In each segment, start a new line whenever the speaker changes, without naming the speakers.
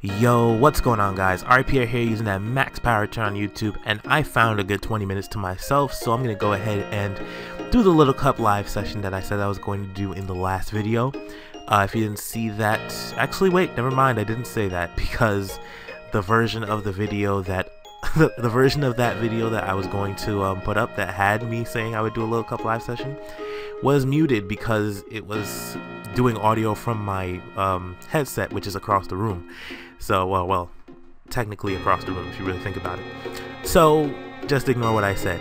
Yo, what's going on, guys? R.I.Pierre here using that max power turn on YouTube, and I found a good 20 minutes to myself, so I'm going to go ahead and do the Little Cup live session that I said I was going to do in the last video. If you didn't see that, actually wait, never mind, I didn't say that, because the version of the video that the version of that video that I was going to put up that had me saying I would do a Little Cup live session was muted because it was doing audio from my headset, which is across the room. So, well, technically across the room if you really think about it. So, just ignore what I said.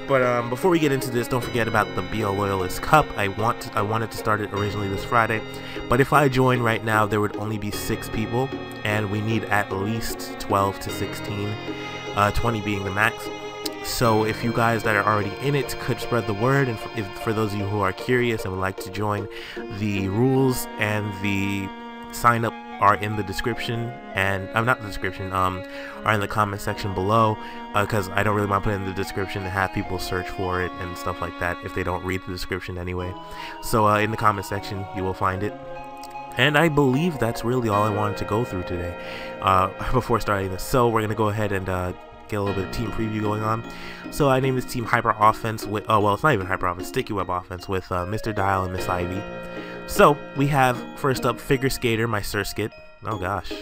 But before we get into this, don't forget about the BL Loyalist Cup. I wanted to start it originally this Friday, but if I join right now, there would only be 6 people, and we need at least 12 to 16, 20 being the max. So if you guys that are already in it could spread the word, and for those of you who are curious and would like to join, the rules and the sign up are in the description, and not the description, are in the comment section below, because I don't really want to put it in the description and have people search for it and stuff like that if they don't read the description anyway. So in the comment section you will find it. And I believe that's really all I wanted to go through today before starting this. So we're gonna go ahead and get a little bit of team preview going on. So I named this team Hyper Offense with, well, it's not even Hyper Offense, Sticky Web Offense with Mr. Dial and Miss Ivy. So we have first up Figure Skater, my Surskit. Oh gosh,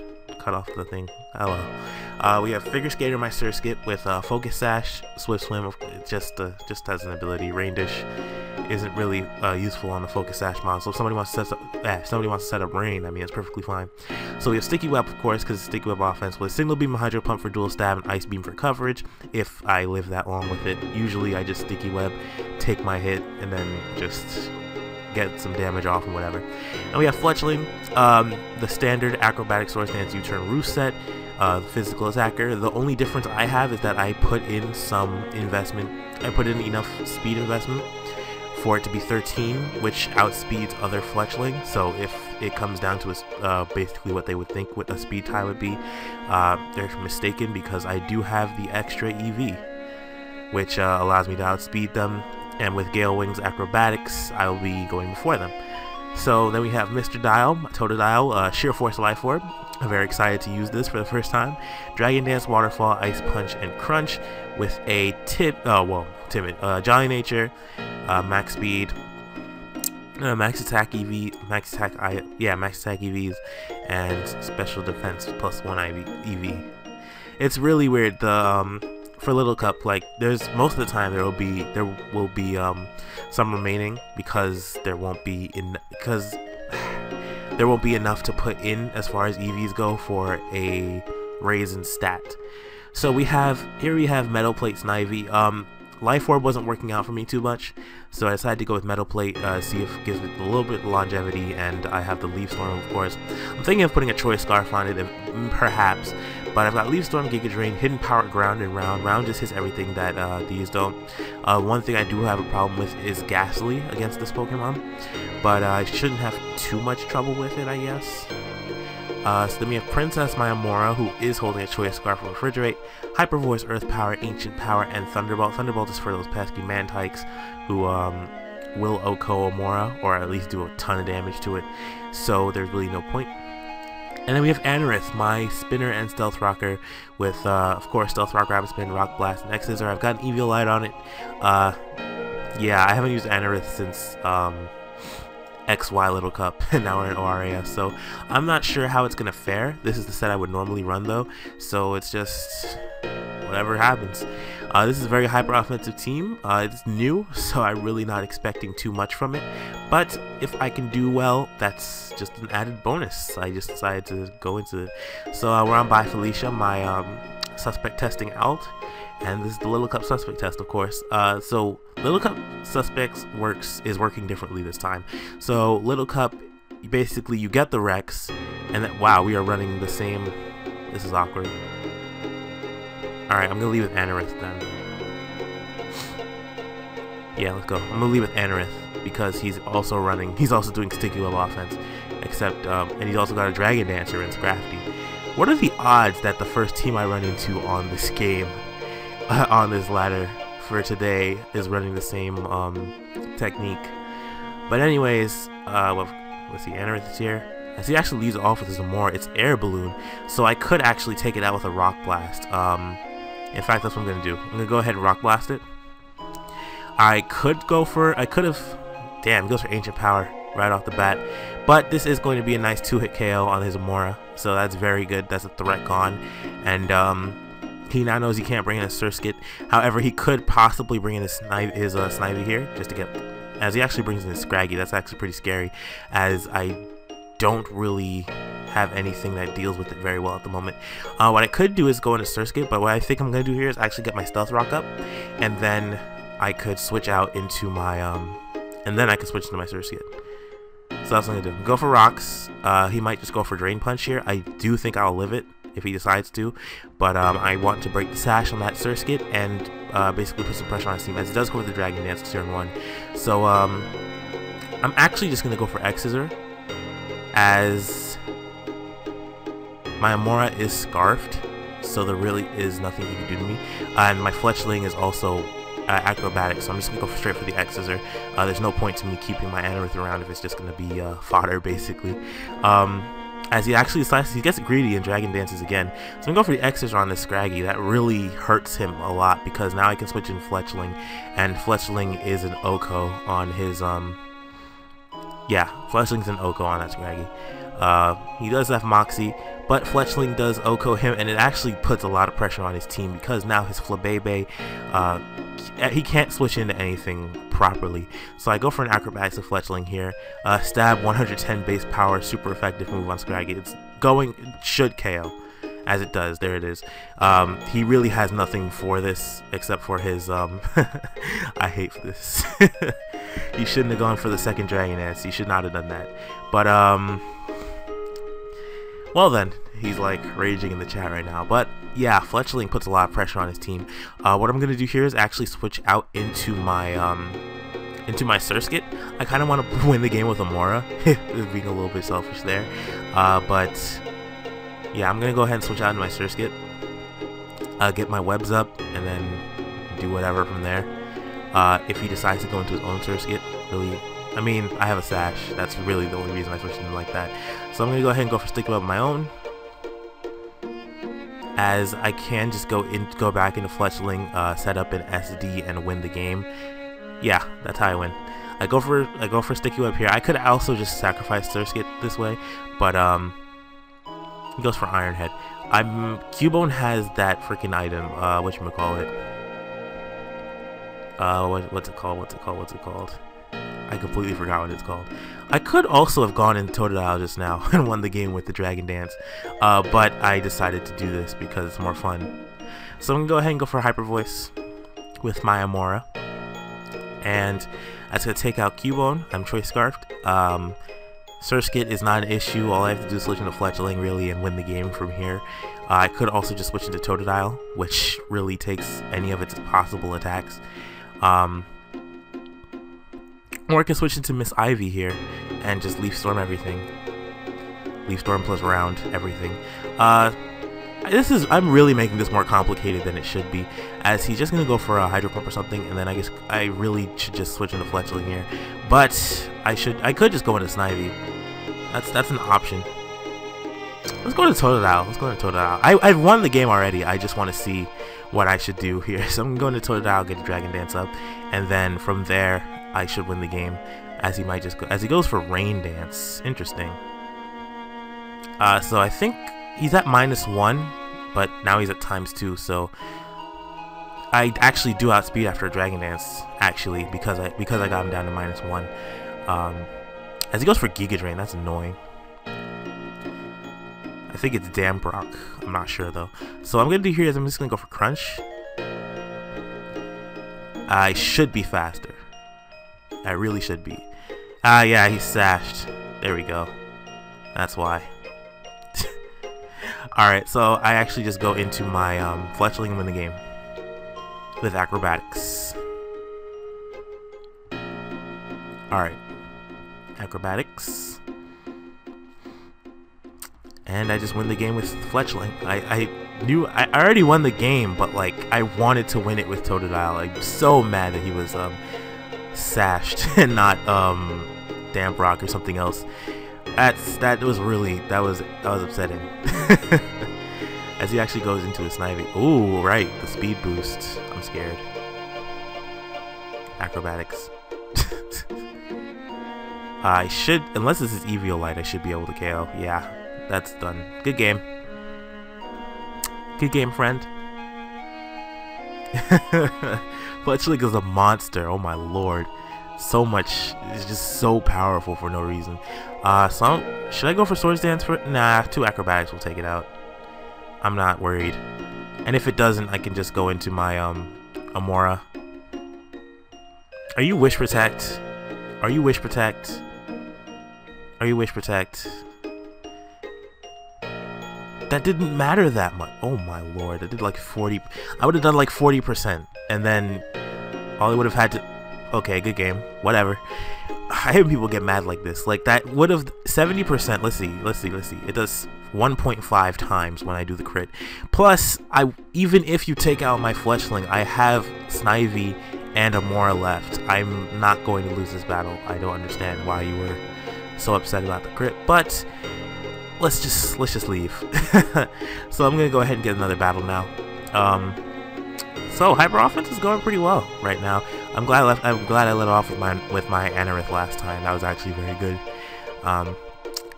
cut off the thing. Hello. We have Figure Skater, my Surskit with Focus Sash, Swift Swim. It just has an ability. Rain Dish isn't really useful on the Focus Sash model. So if somebody wants to set up Rain, I mean, it's perfectly fine. So we have Sticky Web, of course, because it's Sticky Web Offense with Signal Beam, Hydro Pump for dual stab, and Ice Beam for coverage. If I live that long with it, usually I just Sticky Web, take my hit, and then just get some damage off and whatever. And we have Fletchling, the standard acrobatic sword stance U-turn roost set, physical attacker. The only difference I have is that I put in some investment. I put in enough speed investment for it to be 13, which outspeeds other Fletchling. So if it comes down to basically what they would think what a speed tie would be, they're mistaken, because I do have the extra EV, which allows me to outspeed them. And with Gale Wings Acrobatics, I will be going before them. So then we have Mr. Dial, Totodile, Sheer Force Life Orb. I'm very excited to use this for the first time. Dragon Dance, Waterfall, Ice Punch, and Crunch with a timid, Jolly Nature, Max Speed, Max Attack EV, Max Attack EVs, and Special Defense +1 EV. It's really weird. For Little Cup, like, there's most of the time there will be some remaining, because there won't be enough to put in as far as EVs go for a raise in stat. So we have Metal Plate Snivy. Life Orb wasn't working out for me too much, so I decided to go with Metal Plate, see if it gives it a little bit of longevity, and I have the Leaf Storm, of course. I'm thinking of putting a Choice Scarf on it, perhaps, but I've got Leaf Storm, Giga Drain, Hidden Power, Ground, and Round. Round just hits everything that these don't. One thing I do have a problem with is Ghastly against this Pokemon, but I shouldn't have too much trouble with it, I guess. So then we have Princess, my Amaura, who is holding a Choice Scarf for Refrigerate, Hyper Voice, Earth Power, Ancient Power, and Thunderbolt. Thunderbolt is for those pesky Mantykes who will OHKO Amaura, or at least do a ton of damage to it, so there's really no point. And then we have Anorith, my Spinner and Stealth Rocker, with, of course, Stealth Rock, Rapid Spin, Rock Blast, and X-Scissor. I've got an Eviolite on it. Yeah, I haven't used Anorith since XY Little Cup, and now we're in ORAS, so I'm not sure how it's gonna fare. This is the set I would normally run, though, so it's just whatever happens. This is a very hyper offensive team. It's new, so I'm really not expecting too much from it, but if I can do well, that's just an added bonus. I just decided to go into it. So we're on by Felicia, my suspect testing out, and this is the Little Cup suspect test, of course. So Little Cup suspects is working differently this time. So Little Cup, basically you get the Rex, and then, wow, we are running the same. This is awkward. Alright, I'm gonna leave with Anorith then. Yeah, let's go. I'm gonna leave with Anorith because he's also doing Sticky Web Offense, except and he's also got a Dragon Dancer and Scrafty. What are the odds that the first team I run into on this game, on this ladder for today, is running the same technique? But anyways, let's see, Anorith is here. As he actually leaves it off with his Amaura, it's Air Balloon, so I could actually take it out with a Rock Blast. In fact, that's what I'm going to do. I'm going to go ahead and Rock Blast it. I could have, damn, he goes for Ancient Power right off the bat. But this is going to be a nice 2-hit KO on his Amaura, so that's very good. That's a threat gone. And he now knows he can't bring in a Surskit. However, he could possibly bring in his Snivy here, just to get, as he actually brings in his Scraggy. That's actually pretty scary, as I don't really have anything that deals with it very well at the moment. What I could do is go into Surskit, but what I think I'm going to do here is actually get my Stealth Rock up, and then I could switch out into my, and then I could switch into my Surskit. So that's what I'm going to do. Go for Rocks. He might just go for Drain Punch here. I do think I'll live it if he decides to, but I want to break the sash on that Surskit and basically put some pressure on his team, as it does go with the Dragon Dance turn 1. So I'm actually just going to go for X-Scissor, as my Amaura is Scarfed, so there really is nothing he can do to me. And my Fletchling is also acrobatic, so I'm just going to go straight for the X-Scissor. There's no point to me keeping my Anorith around if it's just going to be fodder, basically. As he actually decides, he gets greedy and Dragon Dances again. So I'm going to go for the X-Scissor on this Scraggy. That really hurts him a lot, because now I can switch in Fletchling, and Fletchling is an Oko on his, yeah, Fletchling's an Oko on that Scraggy. He does have Moxie, but Fletchling does Oko him, and it actually puts a lot of pressure on his team, because now his Flabebe, he can't switch into anything properly. So I go for an Acrobatics of Fletchling here. Stab, 110 base power, super effective move on Scraggy. It's going, it should KO, as it does. There it is. He really has nothing for this except for his, I hate this. You shouldn't have gone for the second Dragon Dance. You should not have done that. But, well then, he's like raging in the chat right now. But yeah, Fletchling puts a lot of pressure on his team. What I'm gonna do here is actually switch out into my Surskit. I kind of want to win the game with Amaura, being a little bit selfish there. But yeah, I'm gonna go ahead and switch out into my Surskit. Get my webs up, and then do whatever from there. If he decides to go into his own Surskit, really, I mean, I have a Sash. That's really the only reason I switched him like that. So I'm going to go ahead and go for Sticky Web of my own, as I can just go back into Fletchling, set up an SD, and win the game. Yeah, that's how I win. I go for Sticky Web here. I could also just sacrifice Surskit this way, but he goes for Iron Head. Cubone has that freaking item, whatchamacallit. What's it called? I completely forgot what it's called. I could also have gone in Totodile just now and won the game with the Dragon Dance, but I decided to do this because it's more fun. So I'm going to go ahead and go for Hyper Voice with my Amaura, and that's going to take out Cubone. I'm Choice Scarfed. Surskit is not an issue. All I have to do is switch into Fletchling, really, and win the game from here. I could also just switch into Totodile, which really takes any of its possible attacks. Or I can switch into Miss Ivy here and just Leaf Storm everything. Leaf Storm plus round everything. I'm really making this more complicated than it should be, as he's just gonna go for a Hydro Pump or something, and then I guess I really should just switch into Fletchling here. But I could just go into Snivy. That's an option. Let's go to Totodile. I've won the game already. I just want to see what I should do here. So I'm going to Totodile, get a Dragon Dance up, and then from there I should win the game, as he might just go, as he goes for Rain Dance. Interesting. So I think he's at -1, but now he's at ×2, so I actually do outspeed after a Dragon Dance, actually, because I got him down to -1. As he goes for Giga Drain, that's annoying. I think it's Damp Rock. I'm not sure though. So what I'm gonna do here is I'm just gonna go for Crunch. I should be faster. I really should be. Yeah, he's sashed. There we go. That's why. Alright, so I actually just go into my Fletchling and win the game with Acrobatics. Alright. Acrobatics. And I just win the game with Fletchling. I knew I already won the game, but like I wanted to win it with Totodile. I'm so mad that he was sashed and not Damp Rock or something else. That was upsetting. As he actually goes into a Snivy. Ooh, right, the speed boost. I'm scared. Acrobatics. I should, unless this is Eviolite, I should be able to KO. Yeah, that's done. Good game. Good game, friend. Fletchling is a monster. Oh my lord. So much. It's just so powerful for no reason. So should I go for Swords Dance for? Nah, 2 acrobatics will take it out. I'm not worried. And if it doesn't, I can just go into my Amaura. Are you Wish Protect? Are you Wish Protect? Are you Wish Protect? That didn't matter that much. Oh my lord, I did like 40. I would have done like 40%, and then all I would have had to. Okay, good game. Whatever. I hate when people get mad like this. Like that would have 70%. Let's see. It does 1.5 times when I do the crit. Plus, even if you take out my Fletchling, I have Snivy and Amaura left. I'm not going to lose this battle. I don't understand why you were so upset about the crit, but let's just leave. So I'm gonna go ahead and get another battle now. So Hyper Offense is going pretty well right now. I'm glad I let off with my Anorith last time. That was actually very good.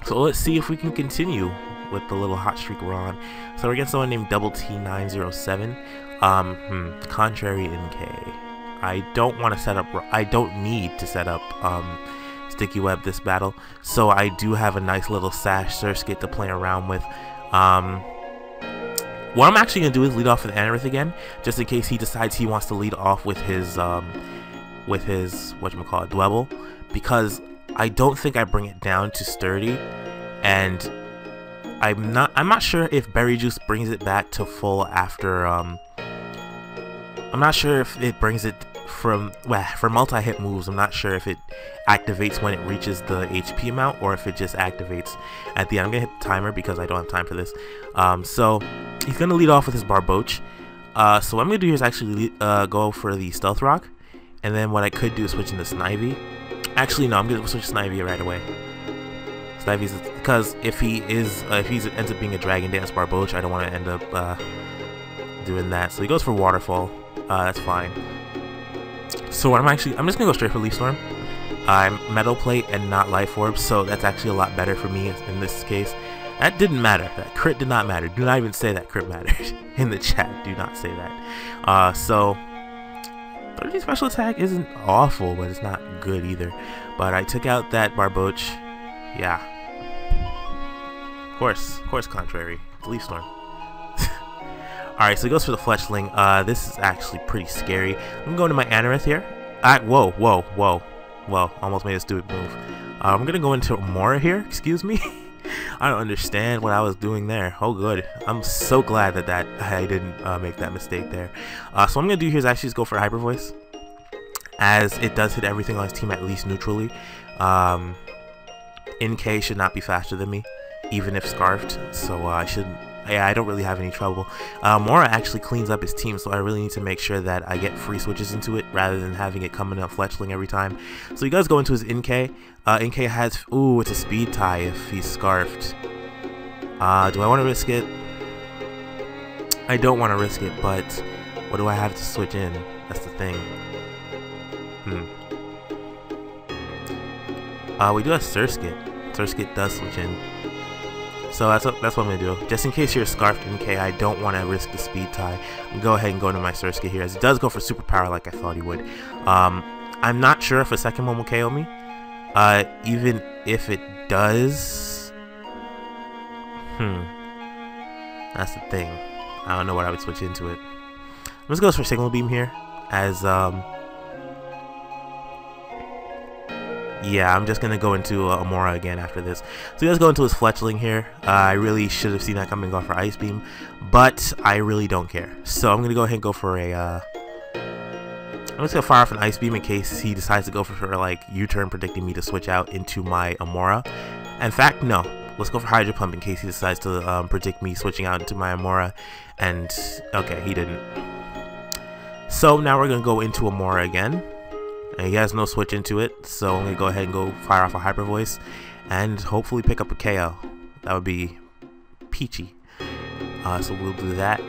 So let's see if we can continue with the little hot streak we're on. So we're against someone named Double T907. Contrary NK. I don't want to set up. I don't need to set up Sticky Web this battle. So I do have a nice little Sash Surskit to play around with. What I'm actually gonna do is lead off with Anorith again, just in case he decides he wants to lead off with his whatchamacallit, Dwebble, because I don't think I bring it down to sturdy, and I'm not sure if Berry Juice brings it back to full after I'm not sure if it brings it from for multi-hit moves. I'm not sure if it activates when it reaches the HP amount or if it just activates at the end. I'm gonna hit the timer because I don't have time for this. So he's gonna lead off with his Barboach. So what I'm gonna do here is actually go for the Stealth Rock, and then what I could do is switch into Snivy. Actually, no, I'm gonna switch Snivy right away. Snivy's because if he ends up being a Dragon Dance Barboach, I don't want to end up doing that. So he goes for Waterfall. That's fine. So what I'm just gonna go straight for Leaf Storm. I'm Metal Plate and not Life Orb, so that's actually a lot better for me in this case. That didn't matter. That crit did not matter. Do not even say that crit mattered in the chat. Do not say that. So 30 special attack isn't awful, but it's not good either. But I took out that Barboach. Yeah. Of course, contrary. It's Leaf Storm. Alright, so he goes for the Fletchling. This is actually pretty scary. I'm going to my Anorith here. Whoa. Almost made a stupid move. I'm going to go into Amaura here. Excuse me. I don't understand what I was doing there. Oh, good. I'm so glad that I didn't make that mistake there. So what I'm going to do here is actually just go for Hyper Voice, as it does hit everything on his team at least neutrally. NK should not be faster than me, even if Scarfed. So I don't really have any trouble. Amaura actually cleans up his team, so I really need to make sure that I get free switches into it rather than having it coming up Fletchling every time. So he does go into his NK. NK has, ooh, it's a speed tie if he's Scarfed. Do I want to risk it? I don't want to risk it, but what do I have to switch in? That's the thing. We do have Surskit. Surskit does switch in. So that's what I'm going to do. Just in case you're a Scarfed NK, I don't want to risk the speed tie. I'm go ahead and go into my Surskit here, as it does go for superpower like I thought he would. I'm not sure if a second one will KO me. Even if it does... That's the thing. I don't know what I would switch into it. I'm just going to go for Signal Beam here, as... Yeah, I'm just going to go into Amaura again after this. So he does go into his Fletchling here. I really should have seen that coming and go for Ice Beam, but I really don't care. So I'm going to go ahead and go for a... I'm just going to fire off an Ice Beam in case he decides to go for like U-turn, predicting me to switch out into my Amaura. In fact, no. Let's go for Hydro Pump in case he decides to predict me switching out into my Amaura. And, okay, he didn't. So now we're going to go into Amaura again. And he has no switch into it, so I'm going to go ahead and go fire off a Hyper Voice. and hopefully pick up a KO. That would be peachy. So we'll do that.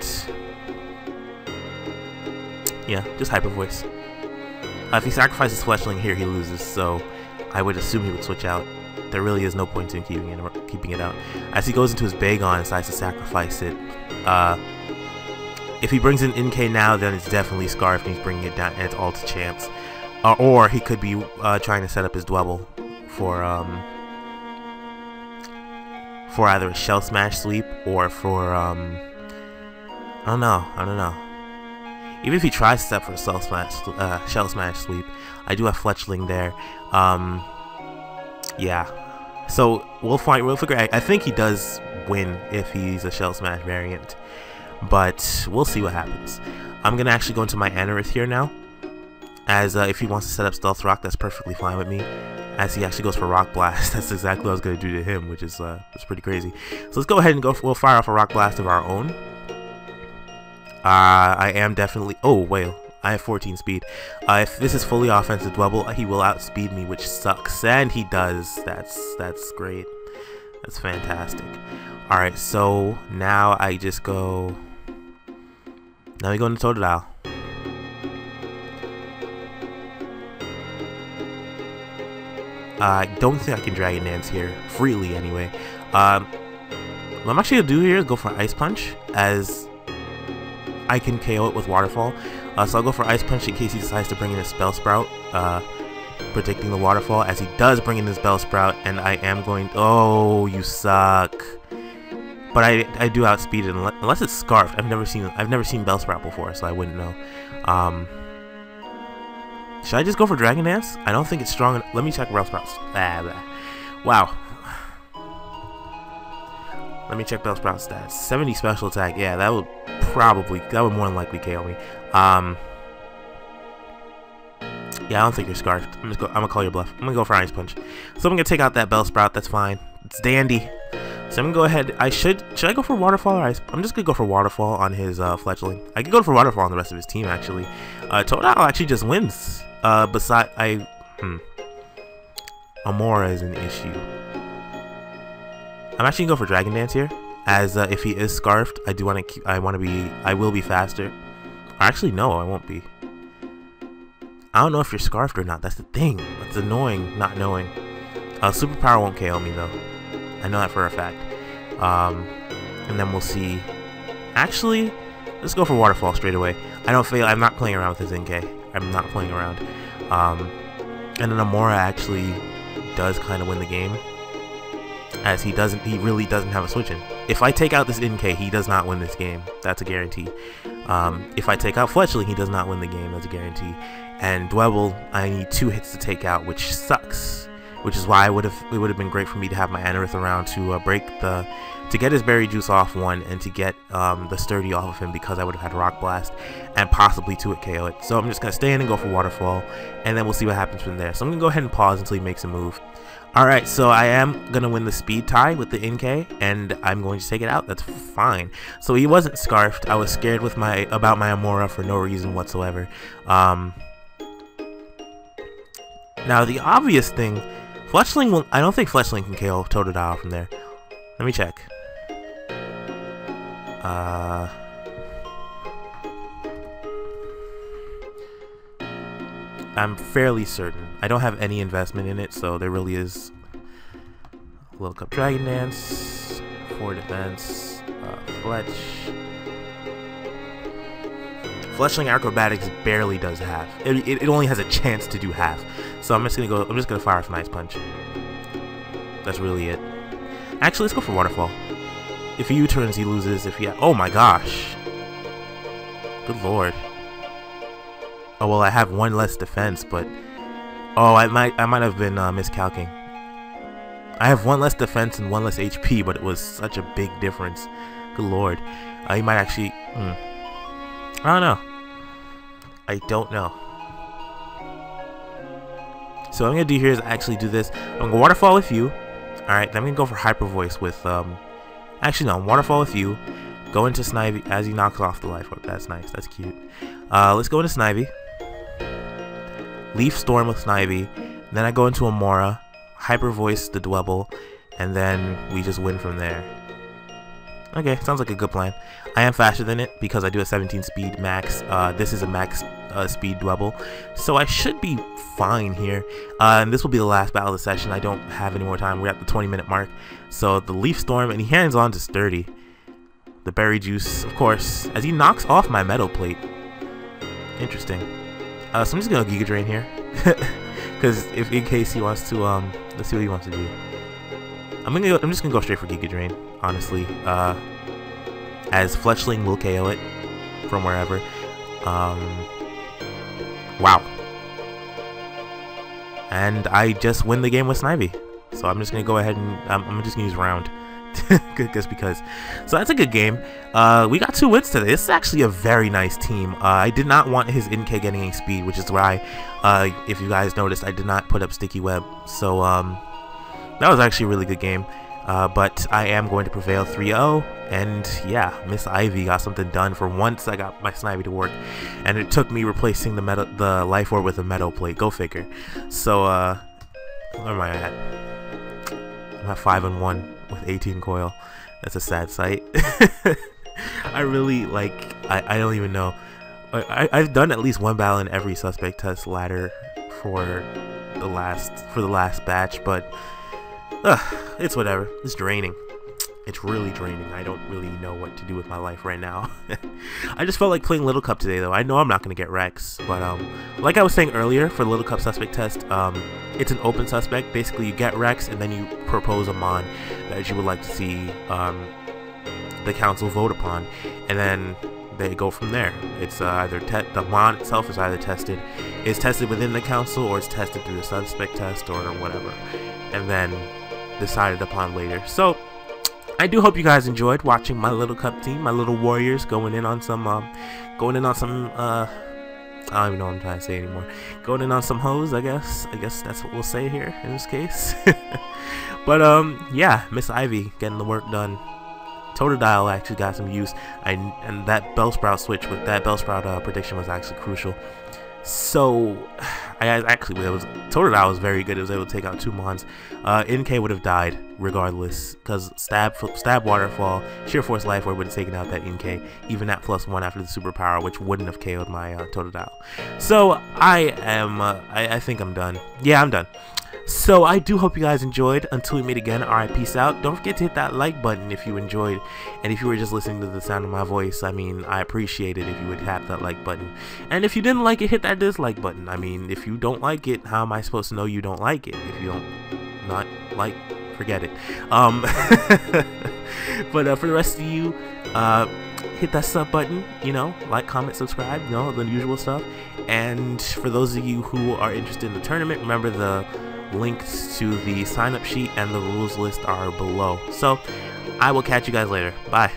Yeah, just Hyper Voice. If he sacrifices Fletchling here, he loses, so I would assume he would switch out. There really is no point in keeping it out. As he goes into his Bagon and decides to sacrifice it, if he brings in NK now, then it's definitely Scarf and he's bringing it down, and it's all to chance. Or he could be trying to set up his Dwebble for either a Shell Smash sweep or for I don't know. Even if he tries to set for a Shell Smash sweep, I do have Fletchling there. Yeah. So we'll figure out. I think he does win if he's a Shell Smash variant, but we'll see what happens. I'm gonna actually go into my Anorith here now, as if he wants to set up Stealth Rock, that's perfectly fine with me. As he actually goes for Rock Blast, that's exactly what I was gonna do to him, which is pretty crazy. So let's go ahead and we'll fire off a Rock Blast of our own. I am definitely. Oh wait, I have 14 speed. If this is fully offensive Dwebble, he will outspeed me, which sucks, and he does. That's great. That's fantastic. All right, so now I just go. Now we go into Totodile. I don't think I can Dragon Dance here freely anyway. What I'm actually gonna do here is go for Ice Punch, as I can KO it with Waterfall. So I'll go for Ice Punch in case he decides to bring in a Spell Sprout, predicting the Waterfall, as he does bring in his Bell Sprout, and I am going. Oh, you suck! But I do outspeed it unless it's Scarfed. I've never seen Bell Sprout before, so I wouldn't know. Should I just go for Dragon Dance? I don't think it's strong enough. Let me check Bell Sprout's. Wow. Let me check Bell Sprout's stats. 70 special attack. Yeah, that would more than likely KO me. Yeah, I don't think you're Scarfed. I'm gonna call your bluff. I'm gonna go for Ice Punch. So I'm gonna take out that Bell Sprout. That's fine. It's dandy. So I'm gonna go ahead. Should I go for Waterfall or Ice? I'm just gonna go for Waterfall on his Fletchling. I could go for Waterfall on the rest of his team actually. Totodile actually just wins. Amaura is an issue. I'm actually gonna go for Dragon Dance here, as if he is Scarfed, I will be faster. Or actually, no, I won't be. I don't know if you're Scarfed or not. That's the thing. That's annoying, not knowing. Superpower won't KO me though. I know that for a fact. And then we'll see. Actually, let's go for Waterfall straight away. I'm not playing around with his NK. I'm not playing around. And then Amaura actually does kind of win the game, as he really doesn't have a switch in. If I take out this NK, he does not win this game. That's a guarantee. If I take out Fletchling, he does not win the game. That's a guarantee. And Dwebble, I need 2 hits to take out, which sucks. Which is why it would have been great for me to have my Anorith around to get his Berry Juice off one, and to get the Sturdy off of him, because I would have had Rock Blast and possibly 2-hit KO it. So I'm just gonna stay in and go for Waterfall, and then we'll see what happens from there. So I'm gonna go ahead and pause until he makes a move. Alright, so I am gonna win the speed tie with the NK, and I'm going to take it out. That's fine. So he wasn't Scarfed. I was scared about my Amaura for no reason whatsoever. Now the obvious thing, Fletchling I don't think Fletchling can KO Totodile from there. Let me check. I'm fairly certain. I don't have any investment in it, so there really is. Little Cup Dragon Dance, 4 defense, Fletchling Acrobatics barely does half. It only has a chance to do half. So I'm just gonna fire off an Ice Punch. That's really it. Actually, let's go for Waterfall. If he U-turns, he loses. Oh my gosh. Good lord. Oh well, I have 1 less defense, but I might have been miscalculating. I have 1 less defense and 1 less HP, but it was such a big difference. Good lord. He might actually. I don't know. I don't know. So what I'm gonna do here is actually do this. I'm gonna Waterfall with you. Alright, then I'm gonna go for Hyper Voice with actually no, Waterfall with you. Go into Snivy as he knocks off the life orb. That's nice, that's cute. Let's go into Snivy. Leaf Storm with Snivy. Then I go into Amaura. hyper voice the Dwebble, and then we just win from there. Okay, sounds like a good plan. I am faster than it because I do a 17 speed max. This is a max speed Dwebble, so I should be fine here. And this will be the last battle of the session. I don't have any more time. We're at the 20-minute mark. So the Leaf Storm, and he hands on to Sturdy. The Berry Juice, of course, as he knocks off my Metal Plate. Interesting. So I'm just gonna Giga Drain here, because if in case he wants to, let's see what he wants to do. I'm just gonna go straight for Giga Drain, honestly. As Fletchling will KO it from wherever. Wow. And I just win the game with Snivy. So I'm just gonna go ahead and I'm just gonna use Round. Just because. So that's a good game. We got 2 wins today. This is actually a very nice team. I did not want his NK getting any speed, which is why, if you guys noticed, I did not put up Sticky Web. So that was actually a really good game. But I am going to prevail 3-0, and yeah, Miss Ivy got something done. For once I got my Snivy to work, and it took me replacing the Life Orb with a Metal Plate. Go figure. So where am I at? I'm at 5-1 with 18 coil. That's a sad sight. I really I don't even know. I've done at least 1 battle in every suspect test ladder for the last batch, but it's whatever. It's draining. It's really draining. I don't really know what to do with my life right now. I just felt like playing Little Cup today, though. I know I'm not going to get Rex, but like I was saying earlier, for Little Cup suspect test, it's an open suspect. Basically, you get Rex, and then you propose a mon that you would like to see the council vote upon, and then they go from there. It's either the mon itself is either tested within the council, or it's tested through the suspect test, or whatever, and then decided upon later. So I do hope you guys enjoyed watching my Little Cup team, my little warriors going in on some I don't even know what I'm trying to say anymore. Going in on some hoes, I guess that's what we'll say here in this case. But yeah, Miss Ivy getting the work done. Totodile actually got some use, and that Bellsprout switch with that Bellsprout prediction was actually crucial. So Totodile was very good. It was able to take out 2 mons. NK would have died regardless, because stab waterfall, sheer force life orb would have taken out that NK, even at +1 after the superpower, which wouldn't have KO'd my Totodile. So I think I'm done. Yeah, I'm done. So I do hope you guys enjoyed. Until we meet again, alright, peace out. Don't forget to hit that like button if you enjoyed, and if you were just listening to the sound of my voice, I mean, I appreciate it if you would tap that like button. And if you didn't like it, hit that dislike button. I mean, if you don't like it, how am I supposed to know you don't like it? If you don't not like, forget it. But for the rest of you, hit that sub button, you know, like, comment, subscribe, you know, the usual stuff. And for those of you who are interested in the tournament, remember the links to the sign-up sheet and the rules list are below. So I will catch you guys later. Bye.